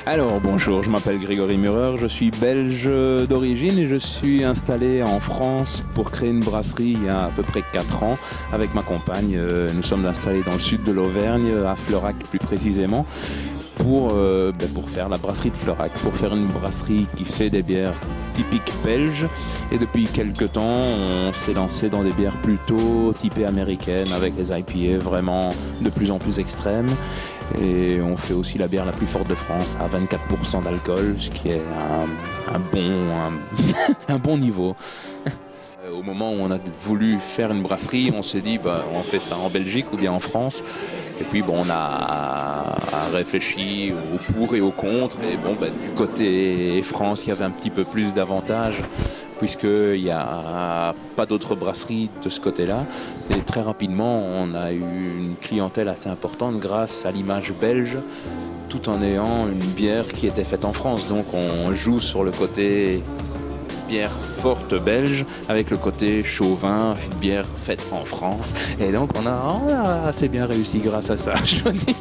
Alors bonjour, je m'appelle Grégory Murer, je suis belge d'origine et je suis installé en France pour créer une brasserie il y a à peu près 4 ans avec ma compagne. Nous sommes installés dans le sud de l'Auvergne, à Fleurac plus précisément, pour faire la brasserie de Fleurac, pour faire une brasserie qui fait des bières typiques belges. Et depuis quelques temps, on s'est lancé dans des bières plutôt typées américaines avec les IPA vraiment de plus en plus extrêmes. Et on fait aussi la bière la plus forte de France à 24% d'alcool, ce qui est un bon niveau. Au moment où on a voulu faire une brasserie, on s'est dit on fait ça en Belgique ou bien en France. Et puis on a réfléchi au pour et au contre. Et du côté France, il y avait un petit peu plus d'avantages puisqu'il n'y a pas d'autres brasseries de ce côté-là. Et très rapidement, on a eu une clientèle assez importante grâce à l'image belge, tout en ayant une bière qui était faite en France. Donc on joue sur le côté bière forte belge avec le côté chauvin, une bière faite en France. Et donc on a assez bien réussi grâce à ça, je veux dire.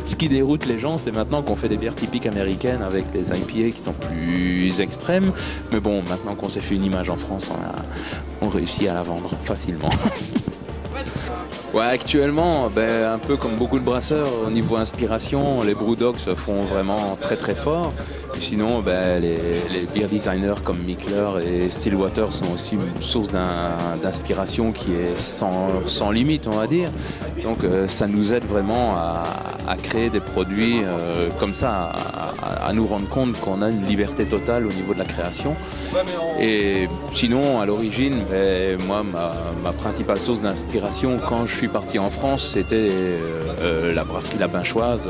Ce qui déroute les gens, c'est maintenant qu'on fait des bières typiques américaines avec les IPA qui sont plus extrêmes. Mais bon, maintenant qu'on s'est fait une image en France, on réussit à la vendre facilement. Ouais, actuellement, un peu comme beaucoup de brasseurs, au niveau inspiration, les Brewdogs se font vraiment très très fort. Et sinon, les beer designers comme Mikler et Stillwater sont aussi une source d'inspiration qui est sans limite, on va dire. Donc ça nous aide vraiment à créer des produits comme ça, à nous rendre compte qu'on a une liberté totale au niveau de la création. Et sinon, à l'origine, moi, ma principale source d'inspiration quand je suis parti en France, c'était la brasserie La Binchoise,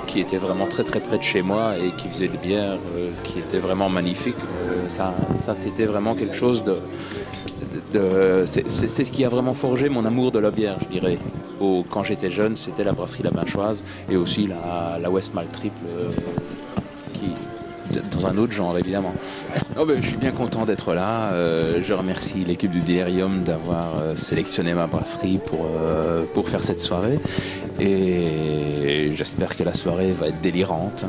qui était vraiment très très près de chez moi et qui faisait des bières qui étaient vraiment magnifiques. Ça c'était vraiment quelque chose c'est ce qui a vraiment forgé mon amour de la bière, je dirais. Quand j'étais jeune, c'était la brasserie La Binchoise et aussi la West Malt Triple, dans un autre genre évidemment. Je suis bien content d'être là. Je remercie l'équipe du Delirium d'avoir sélectionné ma brasserie pour faire cette soirée. Et j'espère que la soirée va être délirante.